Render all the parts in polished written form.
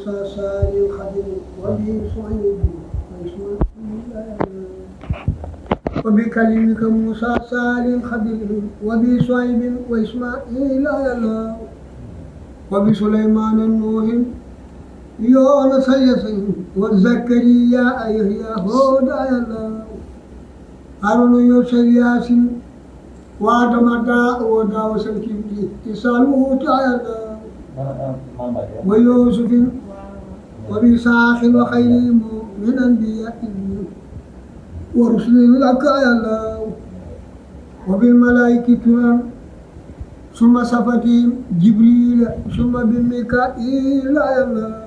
موسى صالح خضر وبه صعيب وإسماعيل وبكلمك موسى صالح خضر وبه صعيب وإسماعيل الله وبسليمان النوح يونس يسين وزكريا يحيى هودا الله هارون يوسف ياسين وادمتا وداوس الكبدي إسالوت الله ويوسف وبيساخ وخير من أنبياء ورسل لك يا الله وبالملائكة ثم صفتهم جبريل ثم بميكائيل يا الله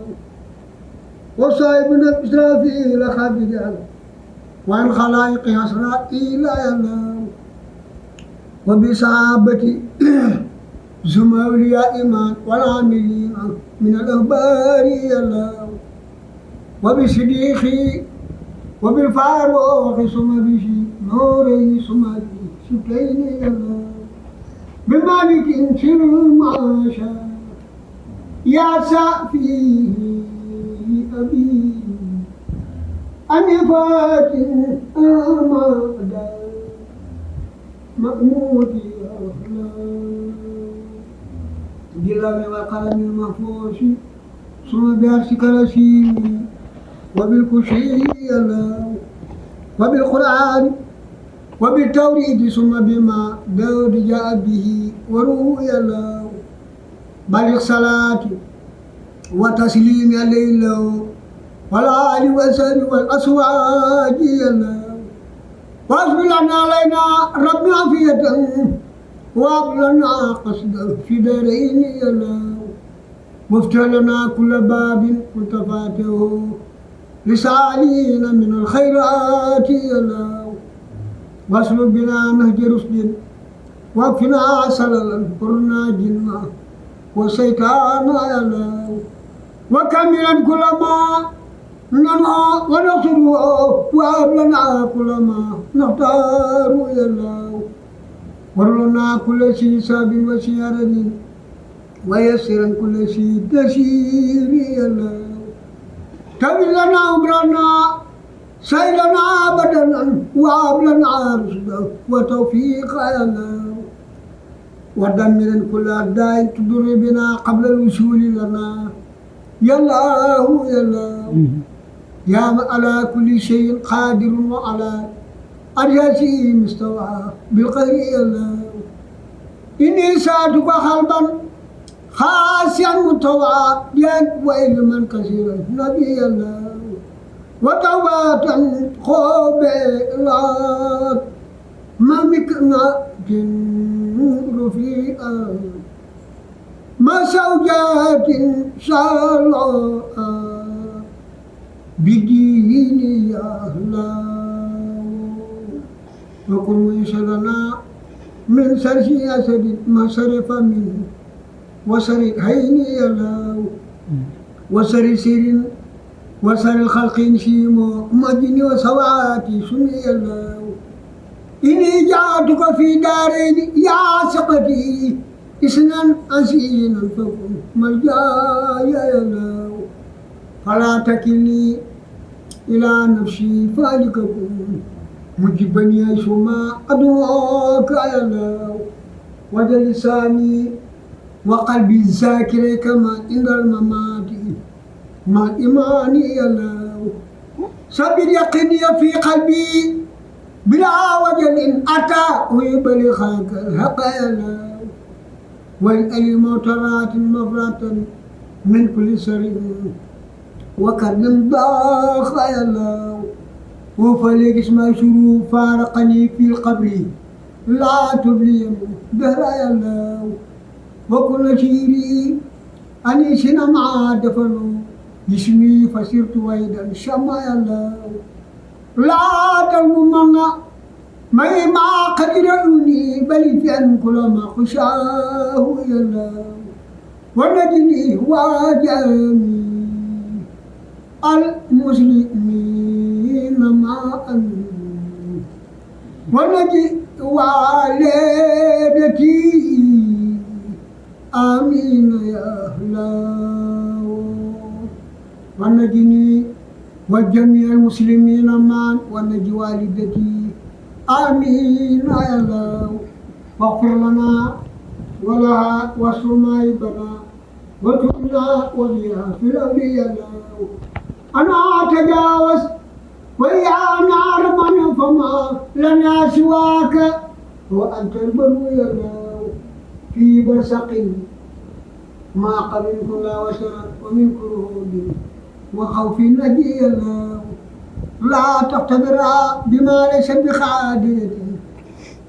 وصاحبنا إسرافيل خبير وعن خلائق إسرائيل يا الله وبصحابة ثم أولياء إيمان والعاملين من الأخبار يا الله وبصديقي وبالفاروق ثم بشي نوري ثم بشتين يا الله بمالك سر ما شاء يا سافيه أبي أنفات أمادا مأمود يا الله بالله والقلم المحفوظ ثم بعرشك الأسيم وبالكشي يا الله وبالقرآن وبالتوريد ثم بما داود جاء به وروح يا الله بلغ صلاة وتسليم يا الليل والآل والسهل والأسواج يا الله واصبر لنا علينا رب عافية وهب لنا قصد في دارين يا الله وافتح لنا كل باب كنت فاتحه لسالين من الخيرات يا الله واسلك بنا نهج رشد واكفنا سللا قرنا جنا والشيطان يا الله وكملا كل ما ننهى ونصره وهب لنا كل ما نختار يا الله ورلنا كل شيء ساب وسيارة ويسرا كل شيء تسير يا الله تبي لنا عمرنا سيدنا بدنا وهب لنا رشدا وتوفيقا يا الله ودمر كل أعداء تضر بنا قبل الوصول لنا يا الله يا الله يا من على كل شيء قادر وعلى أرجاسي مستوى بالقهر يا الله إني سألتك قلبا خاسيا متواضعا وعلما كثيرا نبي الله وتوبة قبلت ممكنة رفيئة ما زوجات صلاة بديني يا الله وكن ويسرنا من سر سياسة ما صرف منه وسر الهين يا الله وسر سر وسر الخلق شيمو مجن وسواتي سمي يا الله إني جاءتك في دارين يا سقتي إسنان أسينا فكن ملجاي يا الله فلا تكلني إلى نفسي فالككن مجبني ثم أدعوك يا الله وجل لساني وقلبي الذاكر كما عند الممات مع الإيمان يا الله صبر يقيني في قلبي بلا وجل أتى ويبلغك الحق يا الله والأي موترات مفرة من كل سر وكرم ضاخ يا الله وفليك اسمع شروف فارقني في القبر لا تبلي دهر يا الله وكل شيري أنيسنا مع دفنوا جسمي فسرت ويدا شما يا الله لا تلومنا ما قدرني بل في أن كل ما خشاه يا الله ونجني وجميع المسلمين معا ونجي والدتي آمين يا الله ونجني وجميع المسلمين معا ونجي والدتي آمين يا الله واغفر لنا ولها واستر معيبنا وتبنا وليها في الأولياء الله أنا أتجاوز ويا نار من فما لنا سواك وأنت البر يا الله في برسق ما قبل كل وسر ومن كروب وخوف نجي الله لا تقتدر بما ليس بخادر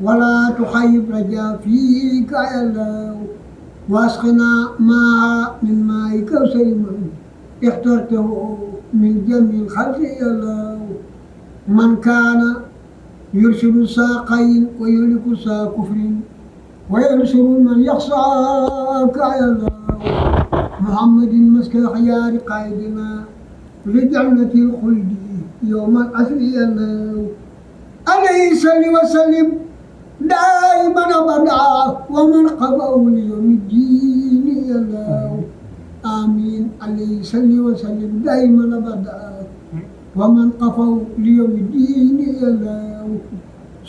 ولا تخيب رجاء فيك يا الله واسقنا معها من ماء كوثر من اخترته من جميع الخلق يا الله من كان يرشد ساقين ويهلك سا كفر وينصر من يخشاك يا الله محمد مسك الخيار قائدنا لجنة الخلد يوم العصر يا الله عليه صل وسلم دائما ابدا ومن قبوا ليوم الدين يا الله آمين عليه صل وسلم دائما ابدا ومن قفوا ليوم الدين يا الله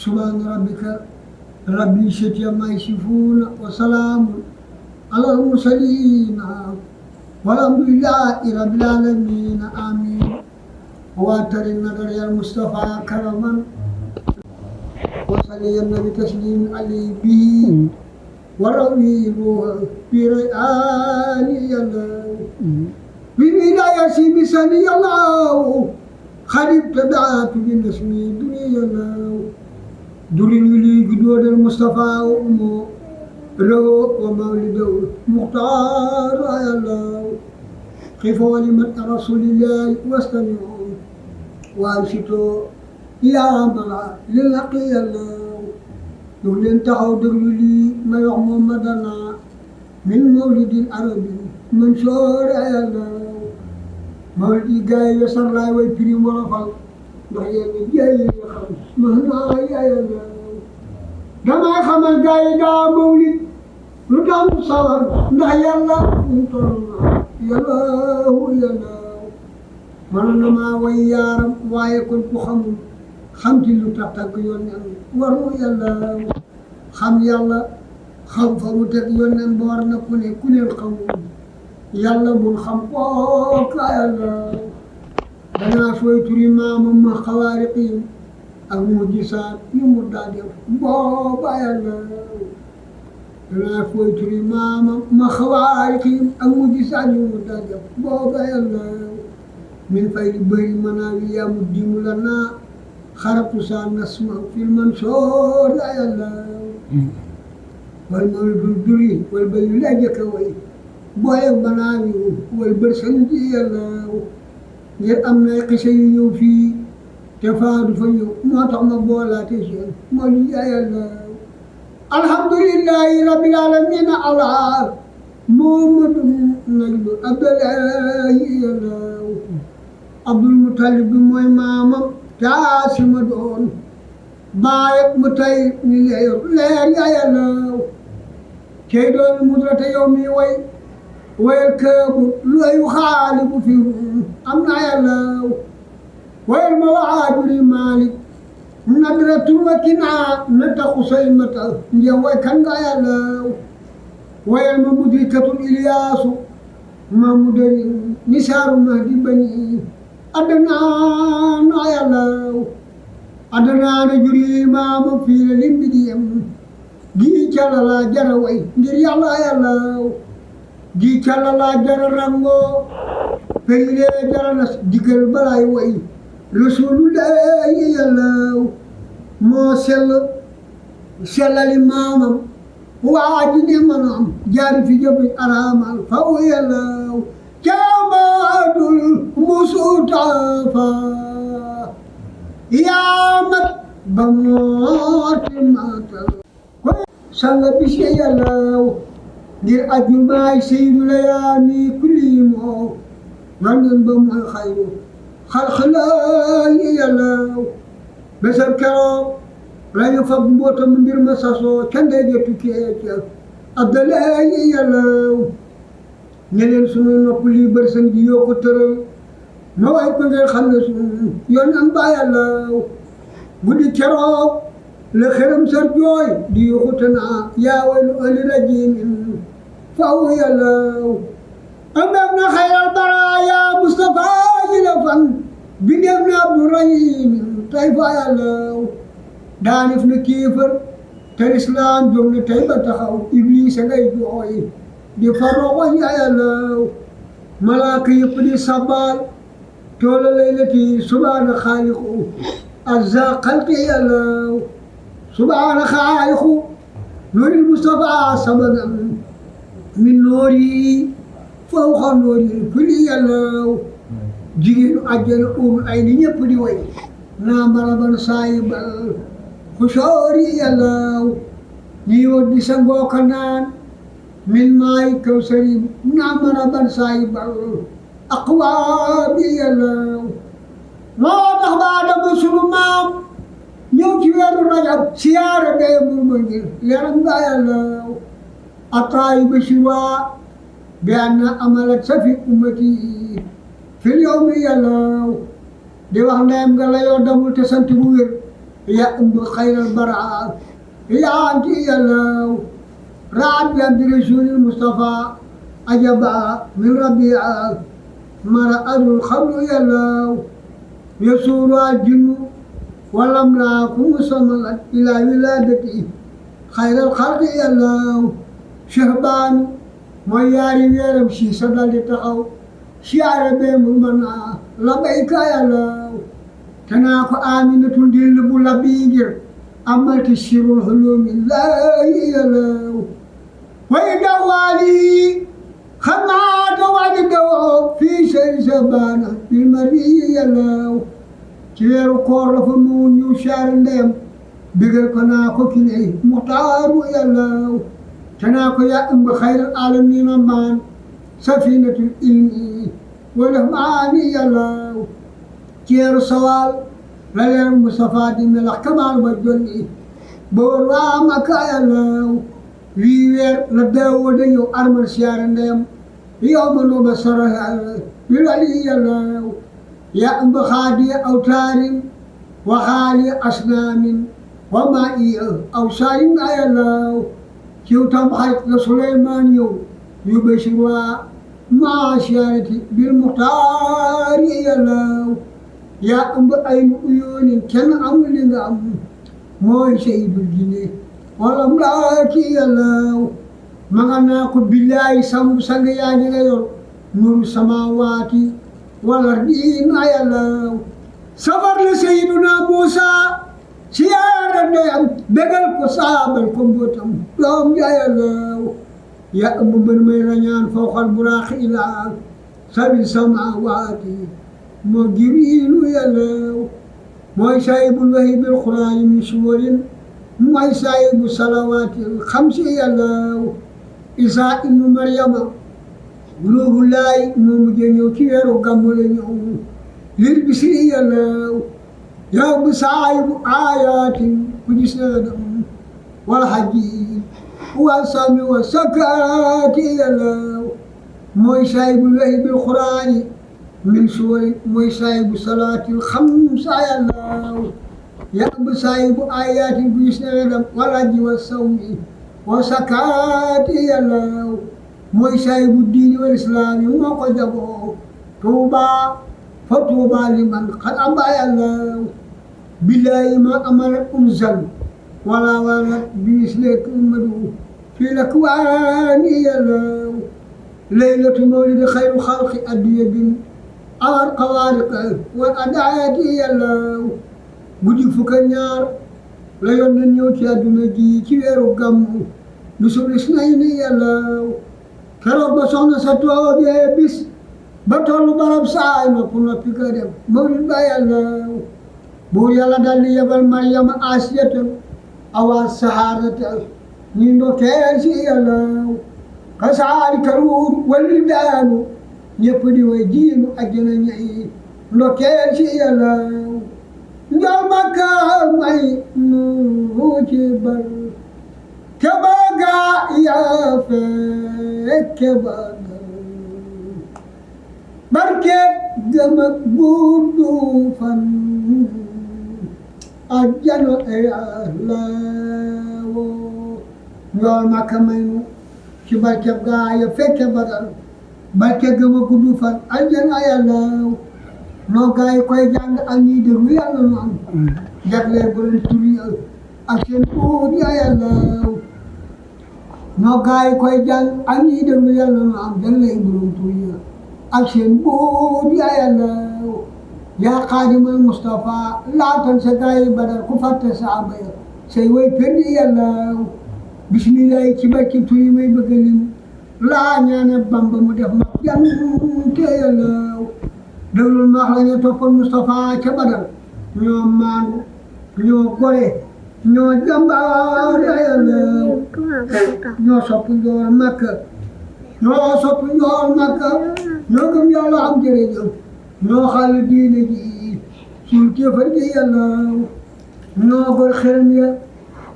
سبحان ربك رب العزة عما يصفون وسلام على المرسلين والحمد لله رب العالمين آمين واتر النظر يا المصطفى كرما وصلي النبي تسليم عليه به وروي روح بريان يا الله ببداية بسني الله خليب تدعات بالنسمي دنيا الله دولين يلي جدود المصطفى وأمه لو ومولده مختار يا الله خفوا لمن رسول الله واستمعوا وانشتوا يا ملا للحق يا الله دولين تخو دغلو لي ما يوخ محمدنا من مولد العربي منشور يا الله مولد جاي يسر لاي وي بري مرفال ndax yéen jaay yi nga xam mën naa yaayal la damay xamal gars yi daa mawlid lu tax mu sawar ndax yàlla mu toll yàlla mën na maa way yaaram waaye kon ku xamul xam ci lu tax tàgg yónneen waru yàlla xam yàlla xam fa mu teg yónneen ba war na ku ne xamul yàlla mun xam kooka yàlla danaa sooy turi maamam ma xawaariqim ak mujisaat yu mu daa def booba yàlla danaa sooy turi maamam ma xawaariqim ak mujisaat yu mu daa def booba yàlla min fay li bëri manaawi yaa mu dimu la naa xaratu saa nasma fil mansoor ya yàlla wal mawlidul duri wal bayu la jëkk way booye manaawi wal bër sanji yàlla ngir am na xisa yu ñëw fii te faadu fa ñëw moo tax ma boolaate seen moo li yaa yàlla alhamdulillahi rabbil alamin ala muhammadun najlu abdalahi yàlla abdul mutalib bi mooy maamam taasi ma doon baayam mu tay ñu leer leer yaa yàlla kay doon mudrata yow mi way wayal këbu luyu xaalibu fi am na yàlla wayal ma waajuri Malik nadratul wa kinaa na taxu say mata njee way kan nga yàlla wayal ma mudrikatul Iliyaasu ma mudari nisaaru mahdi bani adnaa na yàlla adnaa na juri maama fii la limbi di yem gii calala jara way ngir yàlla yàlla gi calala jara rango peyle jara nas digal balay way rasulullahi yàlla moo sellali maamam waa ji ne manam jaari fi jobi aramal faw yàlla jaamaadul musutafa yaa mat ba mooti matal sanga bis yàlla ngir ajumaay seydu layaami kulli moo yonen ba mooy xayru xalxalaayi yàlla bésab keroog lañu fab mbootam mbir ma sasoo ca ndeyje tukkee ca abdalaayi yàlla ñeneen suñuy nopp lii bërsan ji yoo ko tëral ma way ko ngeen xam ne suñu yoon am ba yàlla guddi keroog la xëram sar jooy di yuxute naa yaa waylu ali rajimin faw yàlla amam na xayral baraaya Mustafa ji la fan bindeef na Abdourahim tey fa yàlla daanif na kiifar te lislaam jóg na tey ba taxaw Iblis a ngay jooy di faroo ya yàlla malaaka yëpp di sabal toola laylati subhaana xaaliqu azza xalqi yàlla subhaana xaaliqu nuuril Mustafa sabanan min noori fawqa noori kulli yàlla jigéenu àjjana ay ni ñëpp di way naa maraban saayibal xusoori yàlla ñii wot di sa ngooka naan min maay kawsari naa maraban saayibal aqwaabi yàlla moo tax ba dama sunu maam ñëw ci weeru rajab siyaare bee murma ngir leeram nga yàlla ataayi bashirwa bi anna amalat safi ummati fil yawmi yàlla di wax ndeyam nga la yoo damul te sant bu wér ya ëmb xayral bara yaa anti yàlla raat bi abdi rasulil Mustafa ajaba min rabbi mara arul xablu yàlla yasuuru al jinnu walam laa ku musamalat ila wiladati xayral xalqi yàlla Shahbaan mooy yaari weeram si sa dal di taxaw siyaare bee mu mën a labayka yàlla te naa ko Aminatu ndill bu labbi ngir amalti sirul hulumi laahi yàlla way dawaali xamaata waadi dawoo fii seen Shahbaana bil mari yàlla ci weeru koor la fa mu ñu siyaare ndeyam bigal ko naa ko ki ne muxtaaru yàlla te naa ko yaa ëmb xayral aalamiina maan safinatul ilmi wala maani yàlla ceeru sawaal la leer Mustafa di melax kamaal ba jolli ba war waa Makka yàlla wii weer la daawoo da ñëw armal siyaare ndeyam yow ma nooba sara bi wali yàlla yaa ëmb xaadiya awtaarin wa xaali asnaamin wa maa iya aw saarin nga yàlla ciw tam xarit la Suleymaan yow yu bashir waa maa siyaarati bil muxtaari yàlla yaa ëmb ay nu uyoonin kenn amul li nga am mooy sayyidul jinne wala mlaaki yàlla ma nga naa ko billaahi sang yaa ngi la yor nuru samaawaati wala diina yàlla safar la sayyiduna Muusa siyaare ndeyam bégal ko saabal ko mbootam doom ja yàlla yaa ëmb mbër may rañaan fawqal buraaxi ilaa sabil samaawaati moo Jibriilu yàlla mooy saahibul wahyi bil qur'aani min suwarin mooy saahibu salawaatil xamsi yàlla Isaa ibnu Maryama ruuhullaahi moo mujjee ñëw ci weeru gàmmu la ñëw lil bisri yàlla yow bi saahibu aayaatin ku gis na dem wal hajji wa sami wa sakaati yàlla mooy saahibul wahyi bil qur'aani min suwari mooy saahibu salaatil xamsa yàlla yow bi saahibu aayaatin ku gis na dem wal hajji wa sawmi wa sakaati yàlla mooy saahibu diini wal islaami moo ko jagoo tuuba fa tuuba liman qad aba yàlla billaahi ma amalat unzal wala walat biisleek madu fii lakwaani yàlla laylatu mawlidi xayru xalqi addiya bin awar xawaariqa wal adaati yàlla guddi fukk ak ñaar la yoon na ñëw ci àdduna ji ci weeru gàmmu bisul isnayni yàlla keroog ba soxna sa toogee bis ba tollu barab saay noppi noppi ka dem mawlid ba yàlla buur yàlla dal di yebal Maryama Asiyata awa saharata ñi ndokkeel si yàlla kasaalika ruur walil daanu ñëpp di way jiinu àjjana ñay ndokkeel si yàlla njol Makka may nu ci bar kebaga ya fe kebaga barke gëm ak gudd fan ajjana yàlla woo njool Makka may nu ci barke gaa ya fekke Badar barke gëm ak gudd fan ajjana yàlla noo gaa yi koy jàng ak ñiy déglu yàlla nu am jagleel borom tur yi ak seen tuut ya yàlla noo gaa yi koy jàng ak ñiy déglu yàlla nu am jagleel borom tur yi ak seen tuut ya yàlla yaa xaadimal Mustafa laatan sa gaa yi Badar ku fàtte saaba ya say way perdi yàlla bismillahi ci barke tur yi may bëgg a lim laa ñaane Bamba mu def ma jante yàlla déglul ma wax la ñu toppoon Mustafa ca Badar ñoo maandu ñoo gore ñoo jàmbaar yàlla ñoo sopp njool Makka ñoo sopp njool Makka ñoo gëm yàlla am jërëjëf ñoo xaale diine ji suul kéefar gi yàlla ñoo gor xërëm ya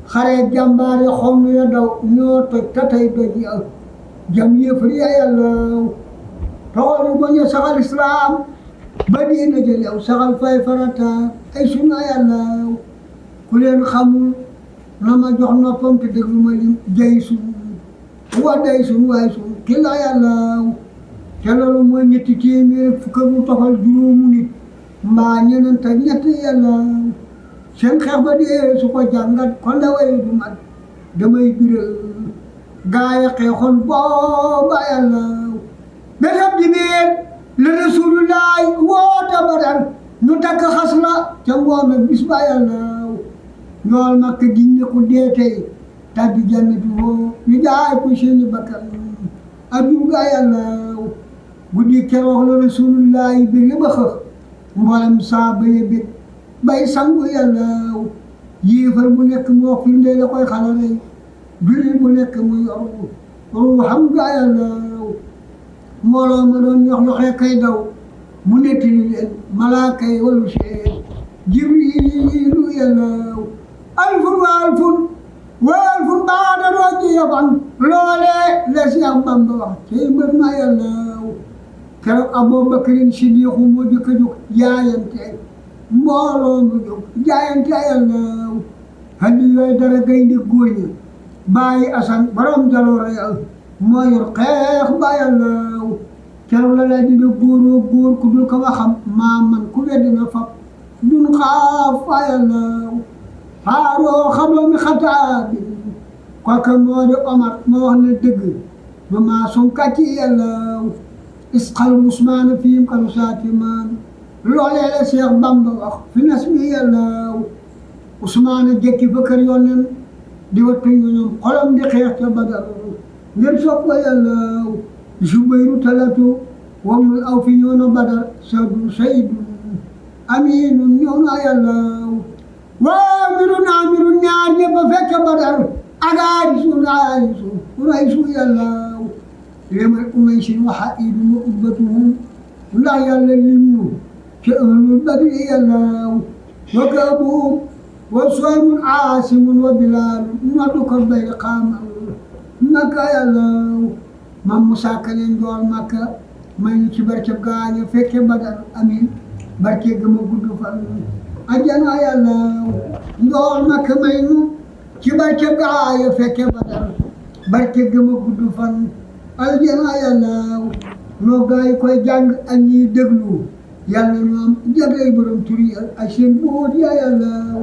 xare jàmbaar ya xonn ya daw ñoo toj tatay doj ya jam yéefar ya yàlla toxal yu bañ a saxal islaam ba diine jël yow saxal fay farata ay sunna yàlla ku leen xamul na ma jox noppam te déglu ma lim jay sun wa day sun waay sun ki la yàlla te loolu mooy ñetti téeméer fukk ak tofal juróomu nit mbaa ñeneen te ñett yàlla seen xeex ba dee su ko jàngat kon da way du mat damay biral gaa yi xeexoon booba yàlla bésab dibéer la rasulullaay woote Badar ñu takk xas la ca ngoon ak bis ba yàlla njool Makka giñ ne ku dee tey tàbbi jannatu woo ñu jaay ko seeni bakkan addu ga yàlla guddi keroog la rasulullaay bi li ba xëx mboolem saaba ya bég bay sangu yàlla yéefar bu nekk moo firnde la koy xalale jullit bu nekk mu yor ruuxam ga yàlla mbooloo ma doon yox-yoxee kay daw mu nettali leen malaaka yi walu seen jibriilu yàlla alfun wa alfun baada rooji yafan loolee la Seex Bamba wax cey mbër ma yàlla keroog Abubakrin Sidiiqu moo jëkk a jóg jaayante mbooloo mu jóg jaayante yàlla hadi yooyu dara gaynde góor ñi bàyyi Asan borom jaloore ya moo yor xeex ba yàlla keroog la lay dina góoroo góor ku dul ko waxam maa man ku weddi na fab dun xaaf fa yàlla faaroo xamoo mi xataabi kooka moo di Omar moo wax ne dëgg ba maa sum kàcci yàlla isqal Usmaana fiim kalu saatimaan loolee la Seex Bamba wax fi nas mi yàlla Usmaana jekki fa kër yónneen di wattu ñoom xolam di xeex ca Badar ngir sopp yàlla Zubayru talatu wamul aw fi ñëw na Badar Sadu Saydu Aminun ñëw na yàlla waamirun ñaar ñëpp a fekk Badar agaarisu raysu yàlla lemal Umaysin wa Haidun wa Utbatuhum ndax yàlla lim ñu ci ahlul Badri yàlla wa Kaabu wa Suhaymun Aasimun wa Bilaal noddu ko bay xaamal Makka yàlla Maam Musaa Ka leen njool Makka may ñu ci barkeb gaaña fekke Badar amin barke gëma gudd fan ajjana yàlla njool Makka may ñu ci barkeb gaaña fekke Badar barke gëma gudd fan aljana yàlla noo gaa yi koy jàng ak ñiy déglu yàlla ñoom jagleel borom tur yi ak seen boot ya yàlla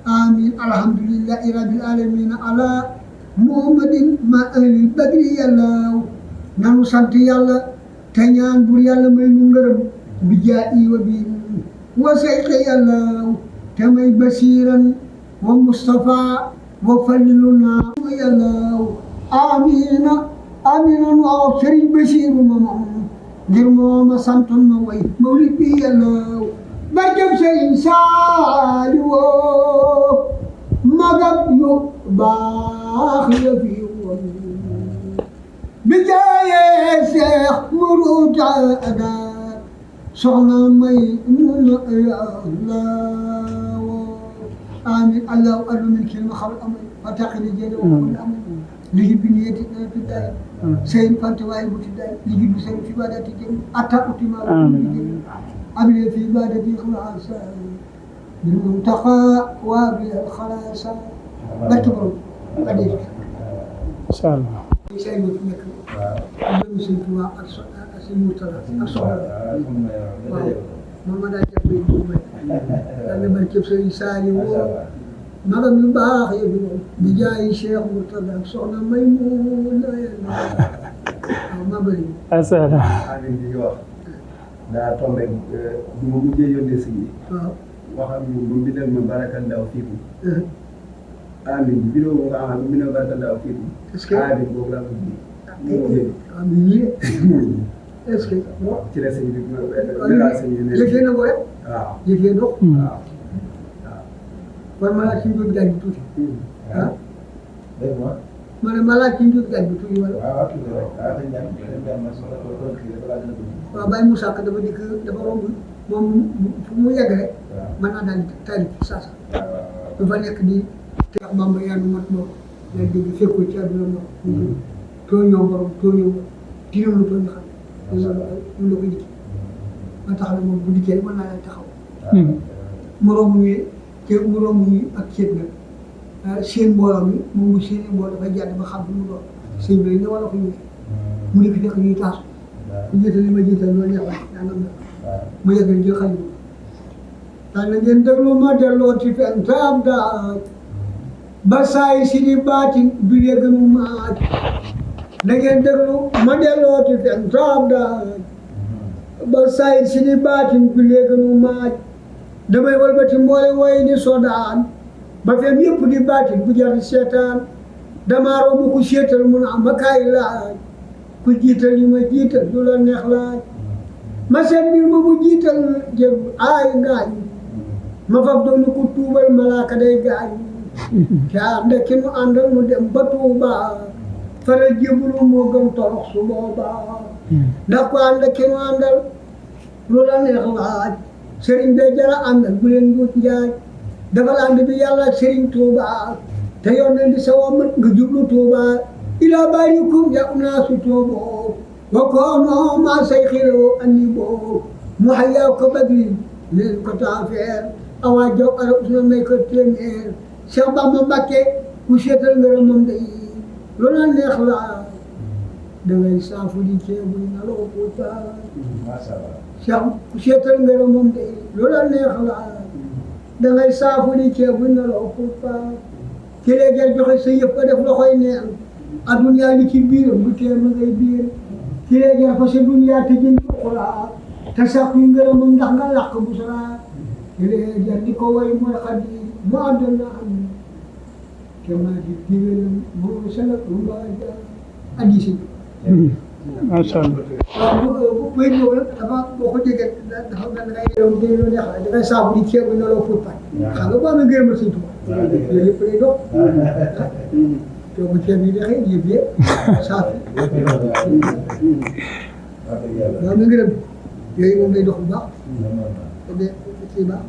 amin alhamdulillahi rabbil alamin ala muhammadin ma ahli badri yàlla nanu sant yàlla te ñaan bur yàlla may ñu ngërëm bi jaa'i wa bi wa sayqi yàlla te may basiran wa mustafa wa falliluna yàlla amina amina waaw Sëriñ Basiiru moom ngir mooma santoon ma way mawlid bi yàlla barkeb Sëriñ Saaliw magam yu baax ya fi woon bi jaayee Seex Murutada soxna may mun yàlla amin allahu adu min kilma xaw amin fa taqini jële wa kul amin لجد بنيتي في الدار سين فانت وايب في الدار لجد بسين في بادتي جم أتاك ما أبلي في بادتي خلاصا بالمنتقى وابلي الخلاص بكبر قديش إن شاء الله. سين في مكة أبلي سين في أسين مرتلا أصلا ما دا جبري دوما أنا بركب سين سالي magam yu baax yi di jaay Cheikh Mourtada ak soxna Maymuna waaw ma bëri. macha allah. amiin li nga wax daa tombé bu ma mujjee yónnee si bi. waaw waxam ñu ba bindal ma barakallahu fiikum. amiin vidéo bu nga xam ne bindal barakallahu fiikum. est-ce que amiin boobu laa ko ji. amiin est-ce que. ci la sëñ bi yëfee na ko rek. waaw yëfee dox. waaw. kon ma laaj ci njóot gaaj bi tuuti. ah. dégg nga. ma ne ma laaj ci njóot gaaj bi tuuti wala. waaw tuuti rek ah dañu dem waaw Baye Moussa Ka dafa dikk dafa romb moom fu mu yegg rek. mën naa daal di taalif saa sa. dafa nekk di te Bamba yaa nu mat moom yaa dégg fekkul ci àdduna moom. tooñoo borom tooñoo dina mu tooñ xam. loolu la ko dikki. ba tax na moom bu dikkee rek mën naa leen taxaw. moroom ñëwee. te mu romb ñi ak ceeb nag seen mbooloo mi moom mu seen mbooloo dafay jàdd ba xam fi mu doon sëñ bi ne wala ko ñu mu nekk fekk ñuy taasu bu jiital li ma jiital loolu neex na nangam na mu yegg jël xale bi daan na ngeen déglu ma delloo ci fen taab daaj ba saay si di baatin du yëganu maaj na ngeen déglu ma delloo ci fen taab daaj ba saay si di baatin du yëganu maaj damay walbati mboole woy ni sodaan ba fem yëpp di baatin bu jar di seetaan damaa romb ku seetal mun a ma kaay laaj ku jiital yi ma jiital du la neex laaj ma seet mbir ma bu jiital jël aay ngaañ ma faf doon ku tuubal malaaka day gaañ te ànd ki nu àndal mu dem ba Tuuba fara jébulu moo gën torox su boobaa ndax ko ànd ki nu àndal lu la neex laaj sëriñ bee jara àndal bu leen njuut njaaj dafa ànd bi yàlla ak sëriñ Tuuba te yoon leen di sa womat nga jublu Tuuba ila baarikum ya unaasu tuubo wa koono ma say xiroo anni boo mu hayyaa ko badri leen ko taafeer awa jow ara usna may ko téeméer Cheikh Bamba Mbakke ku seetal ngërëm moom day lu la neex la dangay saafu di ceebu na loo puuta Cheikh ku seetal ngërëm moom day lu la neex la dangay saafu di ceebu na loo puuta ki léegi joxe sa yëpp ko def loxoy neen adduna li ci biiram bu tee ma ngay biir ki léegi fa sa dunya te jën xuraa te sax yu ngërëmam ndax nga làq bu sara ki léegi di ko way mooy xadi mu àdduna am te maa di digalam moo salak lu mbaaja addisi macha allah. waaw bu bëy ñëw nag dafa boo ko déggee dafa mel ne dangay saabu di ceeb bi na loo pour pañ xam nga boo amee ngërëmal Sëñ Tuubaa yooyu yëpp lay dox toogu ceeb yi dexee yëpp yëpp saafi boo amee ngërëm yooyu moom lay dox bu baax te de ci baax